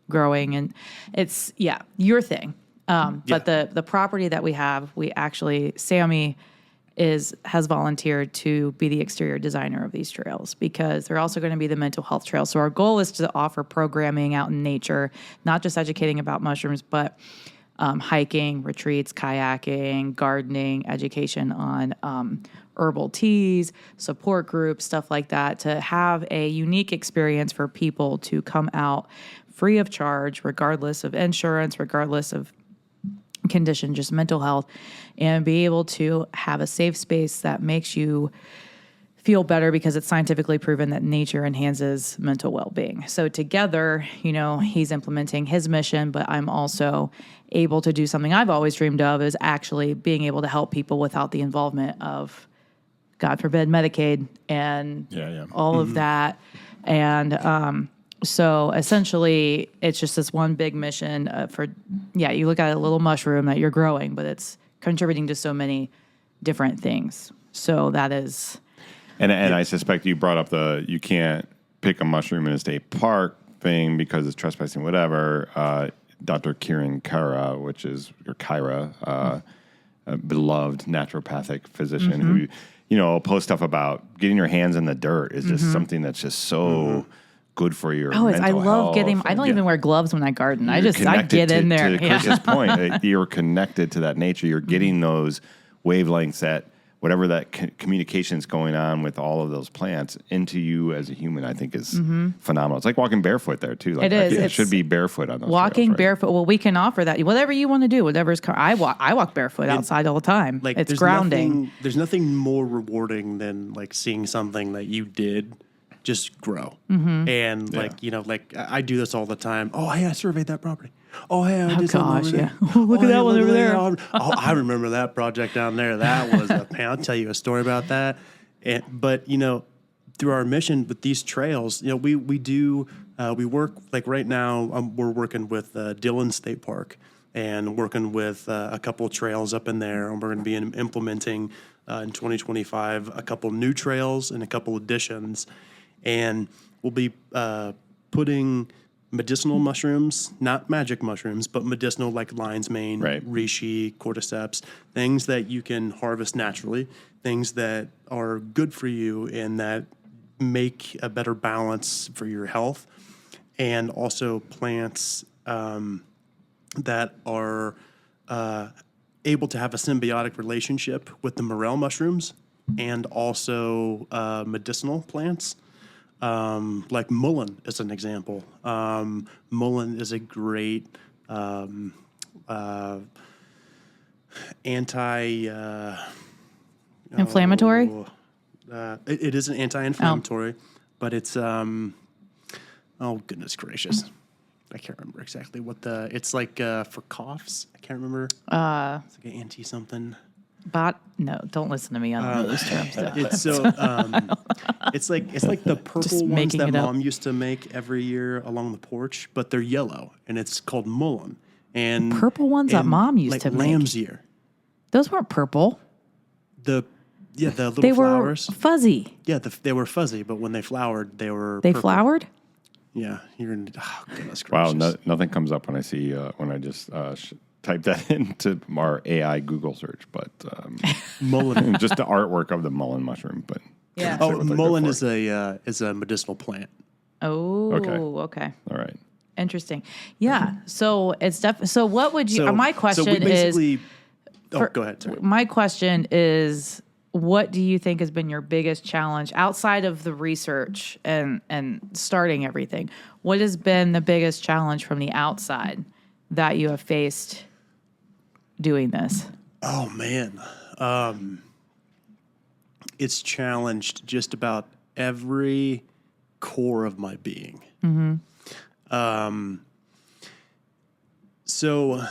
growing, and it's your thing. But the property that we have, we actually Sammy has volunteered to be the exterior designer of these trails because they're also going to be the mental health trails. So our goal is to offer programming out in nature, not just educating about mushrooms, but hiking, retreats, kayaking, gardening, education on herbal teas, support groups, stuff like that, to have a unique experience for people to come out free of charge, regardless of insurance, regardless of condition, just mental health, and be able to have a safe space that makes you feel better because it's scientifically proven that nature enhances mental well-being. So together, he's implementing his mission, but I'm also able to do something I've always dreamed of, is actually being able to help people without the involvement of, God forbid, Medicaid and all of that. And so essentially, it's just this one big mission you look at a little mushroom that you're growing, but it's contributing to so many different things. So that is... And I suspect you brought up you can't pick a mushroom in a state park thing because it's trespassing, whatever. Dr. Kiran Kara, Kyra, a beloved naturopathic physician who, will post stuff about getting your hands in the dirt is just something that's just so good for your mental I love health. getting... I don't even wear gloves when I garden. I Connected get in there. To Chris's point, you're connected to that nature. You're getting those wavelengths that whatever that communication is going on with all of those plants into you as a human, I think is phenomenal. It's like walking barefoot there too. Like, It is. It should be barefoot on those Walking trails, right? barefoot. Well, we can offer that. Whatever you want to do, whatever's... I walk barefoot outside all the time. Like it's there's grounding. There's nothing more rewarding than like seeing something that you did just grow. And I do this all the time. Oh, hey, I surveyed that property. Oh, hey, I did something gosh, over there. yeah. Look at hey, that one over there. Oh, I remember that project down there. That was a pain. I'll tell you a story about that. But, through our mission with these trails, we work, like right now, we're working with Dillon State Park and working with a couple of trails up in there. And we're going to be implementing in 2025 a couple new trails and a couple additions. And we'll be putting medicinal mushrooms, not magic mushrooms, but medicinal like lion's mane, Right. reishi, cordyceps, things that you can harvest naturally, things that are good for you and that make a better balance for your health, and also plants that are able to have a symbiotic relationship with the morel mushrooms and also medicinal plants. Like mullein is an example. Mullein is a great Inflammatory? It is an anti-inflammatory, but it's oh goodness gracious, I can't remember exactly what it's like for coughs. I can't remember. It's like an anti something. No, don't listen to me on those terms. Though. It's so it's like the purple ones making that it up. Mom used to make every year along the porch, but they're yellow and it's called mullein. And Purple ones that Mom used like to make. lamb's ear. Those weren't purple. The little They flowers. were fuzzy. Yeah, they were fuzzy, but when they flowered, they were They purple. flowered? Yeah, you're in. Oh, goodness Wow, gracious. nothing comes up when I see when I just type that into our AI Google search, but Mullein. just the artwork of the mullein mushroom. But Yeah. Oh, what they're good mullein for. is a medicinal plant. Oh, Okay. okay. all right. Interesting. Yeah. So it's definitely. So what would you? So my so question we is. basically. Go ahead. Sorry. My question is, what do you think has been your biggest challenge outside of the research and starting everything? What has been the biggest challenge from the outside that you have faced doing this? Oh man, it's challenged just about every core of my being. So,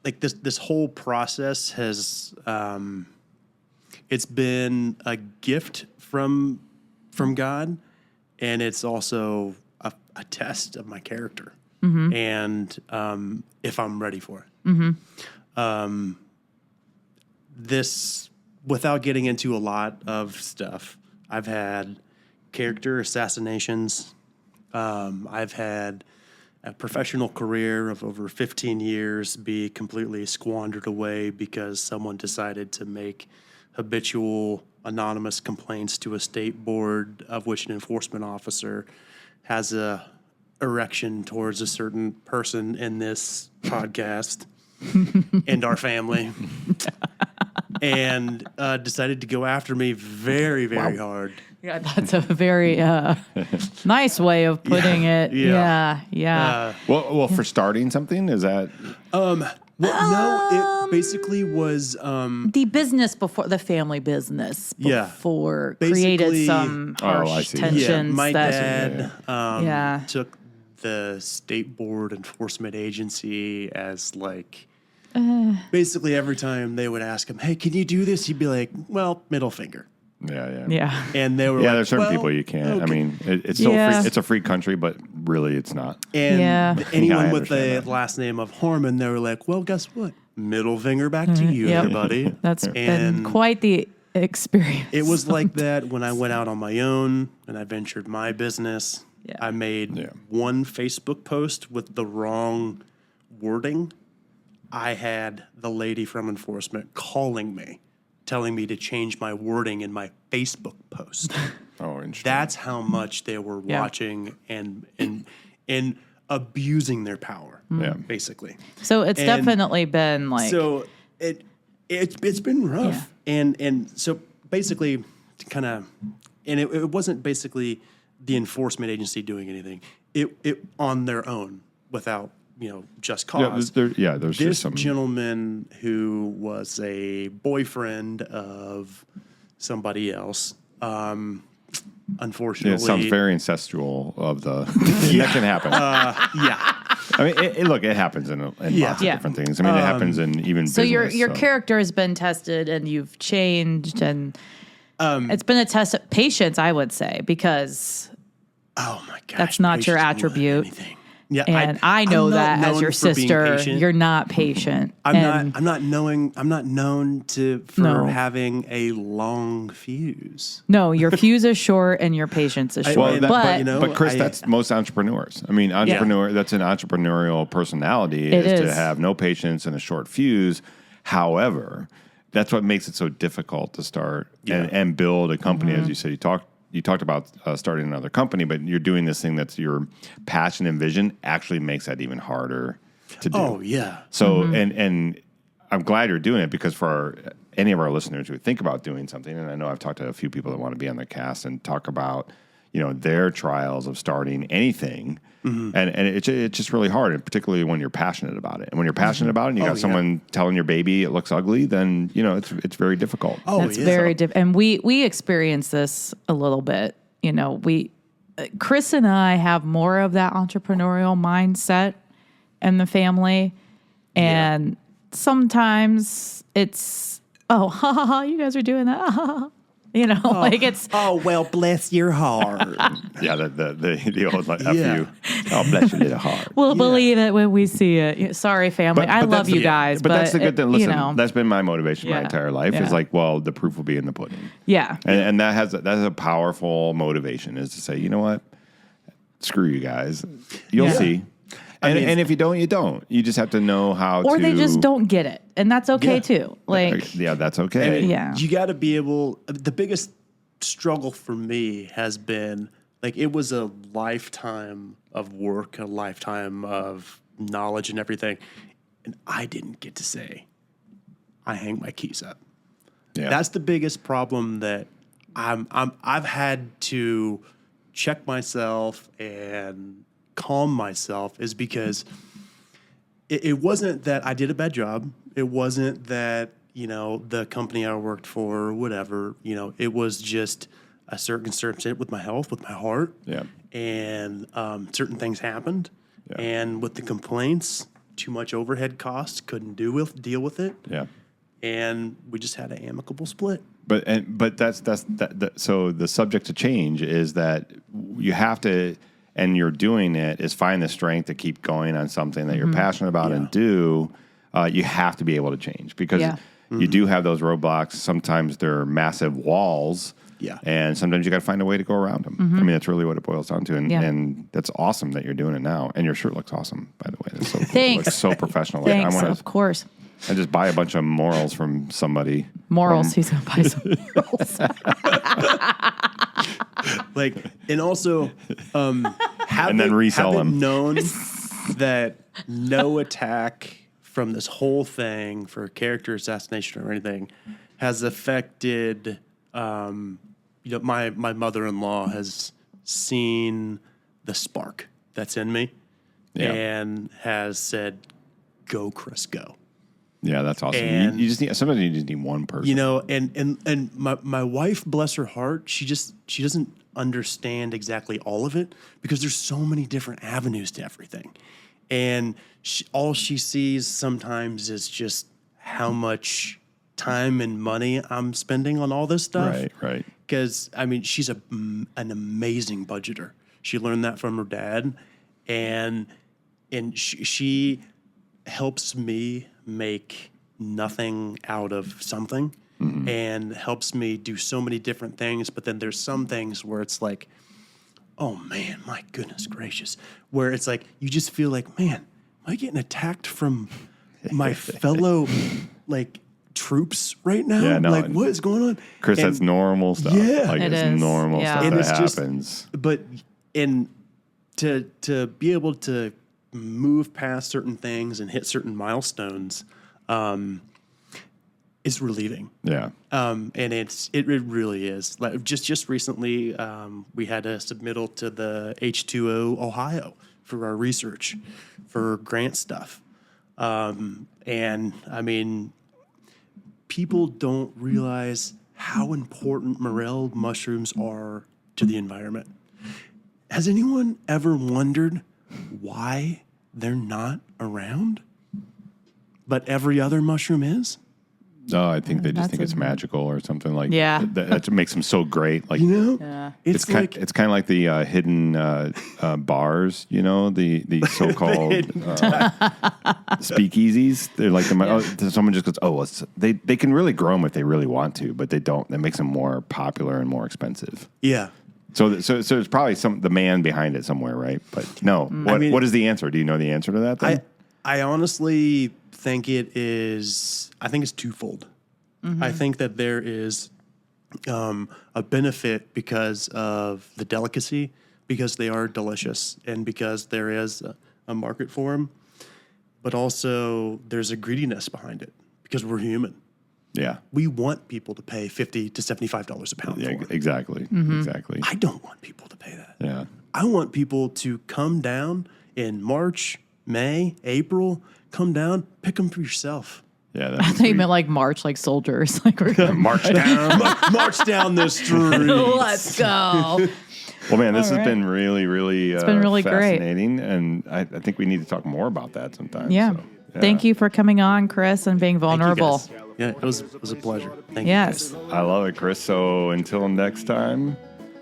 like this whole process has it's been a gift from God, and it's also a test of my character, and if I'm ready for it. This, without getting into a lot of stuff, I've had character assassinations. I've had a professional career of over 15 years be completely squandered away because someone decided to make habitual anonymous complaints to a state board of which an enforcement officer has a erection towards a certain person in this podcast and our family, and decided to go after me very, very hard. Yeah, that's a very nice way of putting it. Yeah. Yeah. Well, for starting something, is that Well, no, it basically was. The business before the family business Yeah. before Basically- created some Oh, I harsh see. tensions. Yeah, my that, dad Yeah. took the state board enforcement agency as like. Basically, every time they would ask him, "Hey, can you do this?" He'd be like, "Well, middle finger." yeah. Yeah. And they were Yeah, like, there's certain "Well, people you can't. I okay." mean, it's still Yeah. free, it's a free country, but really, it's not. And Yeah. anyone Yeah, I with the understand that. last name of Harmon, they were like, "Well, guess what? Middle finger back to you, Yep. everybody." That's been And quite the experience. It was like that when I went out on my own and I ventured my business. Yeah. I made Yeah. one Facebook post with the wrong wording. I had the lady from enforcement calling me, telling me to change my wording in my Facebook post. Oh, interesting. That's how much they were Yeah. watching and abusing their power. Yeah. Basically. So it's And definitely been like So it's been rough, and so basically, to kind of, and it wasn't basically the enforcement agency doing anything. It on their own without just cause. There's This just some. gentleman who was a boyfriend of somebody else, unfortunately, Yeah, it sounds very incestual. Of the that can happen. yeah. I mean, look, it happens in lots of Yeah. different things. I mean, it happens in even So business. your character has been tested and you've changed, and it's been a test of patience, I would say, because Oh my gosh. that's not your patience more than attribute. anything. Yeah, and I know I'm not that as known your for being sister, patient. you're not patient. I'm And not known for No. having a long fuse. no, your fuse is short and your patience is short. Well, that- but you know, But Chris, I- that's most entrepreneurs. I mean, that's an entrepreneurial personality It is to is. have no patience and a short fuse. However, that's what makes it so difficult to start and build a company. Mm-hmm. As you said, you talked about starting another company, but you're doing this thing that's your passion and vision actually makes that even harder to do. Oh yeah. So Mm-hmm. and I'm glad you're doing it, because for any of our listeners who think about doing something, and I know I've talked to a few people that want to be on the cast and talk about, their trials of starting anything, Mm-hmm. and it's just really hard, and particularly when you're passionate about it. And when you're passionate about it, and you got yeah. someone telling your baby it looks ugly, then it's very difficult. Oh, It's yeah. very different. And we experience this a little bit. Chris and I have more of that entrepreneurial mindset in the family. And sometimes it's, oh, ha ha ha, you guys are doing that. Ha, ha, ha. Like it's, Oh well, bless your heart. Yeah, the old like Yeah. F you. Oh, bless your little heart. we'll believe it when we see it. Sorry, family. I love that's you the- guys. But that's the good thing. Listen, that's been my motivation my Yeah. entire life. Yeah. Is like, well, the proof will be in the pudding. yeah. And that has a powerful motivation, is to say, you know what, screw you guys, you'll Yeah. see. And if you don't, you don't. You just have to know how Or to. they just don't get it. And that's okay Yeah. too. Like, Yeah, that's okay. Yeah. You got to be able. The biggest struggle for me has been like it was a lifetime of work, a lifetime of knowledge and everything, and I didn't get to say, I hang my keys up. Yeah. That's the biggest problem that I've had to check myself and calm myself, is because it wasn't that I did a bad job. It wasn't that, the company I worked for or whatever, it was just a certain circumstance with my health, with my heart. Yeah. And certain things happened. Yeah. And with the complaints, too much overhead costs, couldn't deal with it. Yeah. And we just had an amicable split. But so the subject to change is that you have to, and you're doing it, is find the strength to keep going on something that you're passionate about and do. You have to be able to change, because Yeah. you do have those roadblocks. Sometimes they're massive walls. Yeah. And sometimes you got to find a way to go around them. I mean, that's really what it boils down to. And, Yeah. and that's awesome that you're doing it now. And your shirt looks awesome, by the way. That's so cool. Thanks. It's so professional. Thanks, Like, I want of course. to just buy a bunch of morals from somebody. Morals. He's going to buy some morals. Like, and also, And then resell them. known that no attack from this whole thing for character assassination or anything has affected. My mother-in-law has seen the spark that's in me, Yeah. and has said, "Go, Chris, go." Yeah, that's awesome. And- You just need, sometimes you just need one person. And my wife, bless her heart, she doesn't understand exactly all of it, because there's so many different avenues to everything, and all she sees sometimes is just how much time and money I'm spending on all this stuff. Right. Because she's an amazing budgeter. She learned that from her dad, and she helps me make nothing out of something, and helps me do so many different things. But then there's some things where it's like, oh man, my goodness gracious, where it's like you just feel like, man, am I getting attacked from my fellow troops right now? Yeah, no, what is going on? Chris, And- that's normal stuff. Yeah. Like, It it's is. normal Yeah. stuff And that it's just- happens. But to be able to move past certain things and hit certain milestones is relieving. Yeah. And it really is. Like just recently, we had a submittal to the H2O Ohio for our research for grant stuff. And people don't realize how important morel mushrooms are to the environment. Has anyone ever wondered why they're not around, but every other mushroom is. No, I think they just That's think it's magical or something like Yeah. that makes them so great. Like, You know, Yeah. it's like it's kind of like the hidden bars, you know, the so-called speakeasies. They're like someone just goes, they can really grow them if they really want to, but they don't. That makes them more popular and more expensive. yeah. So there's probably the man behind it somewhere, right? But no, what is the answer? Do you know the answer to that? Then? I honestly think it is. I think it's twofold. I think that there is a benefit because of the delicacy, because they are delicious, and because there is a market for them. But also, there's a greediness behind it because we're human. Yeah. We want people to pay $50 to $75 a pound Yeah. for it. Exactly. Exactly. I don't want people to pay that. Yeah. I want people to come down in March, May, April. Come down, pick them for yourself. Yeah. I That's thought you meant like march, like soldiers. Like we're gonna march down. March down the street. let's go. Well, man, this All has right. been really, been really great. fascinating, and I think we need to talk more about that sometime. Yeah. So, Thank you for coming on, Chris, and being Thank you, vulnerable. guys. Yeah, it was a pleasure. Thank Yes. you. Guys. I love it, Chris. So until next time,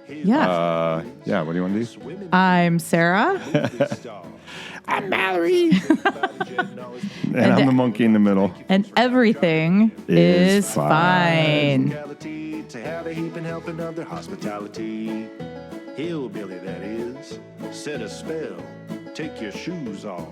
Yeah. what do you want to do? I'm Sarah. I'm Mallory, and I'm the monkey in the middle. And everything is Is fine. To have a heaping helping of their hospitality. Hillbilly, that is. Set a spell. Take your shoes off.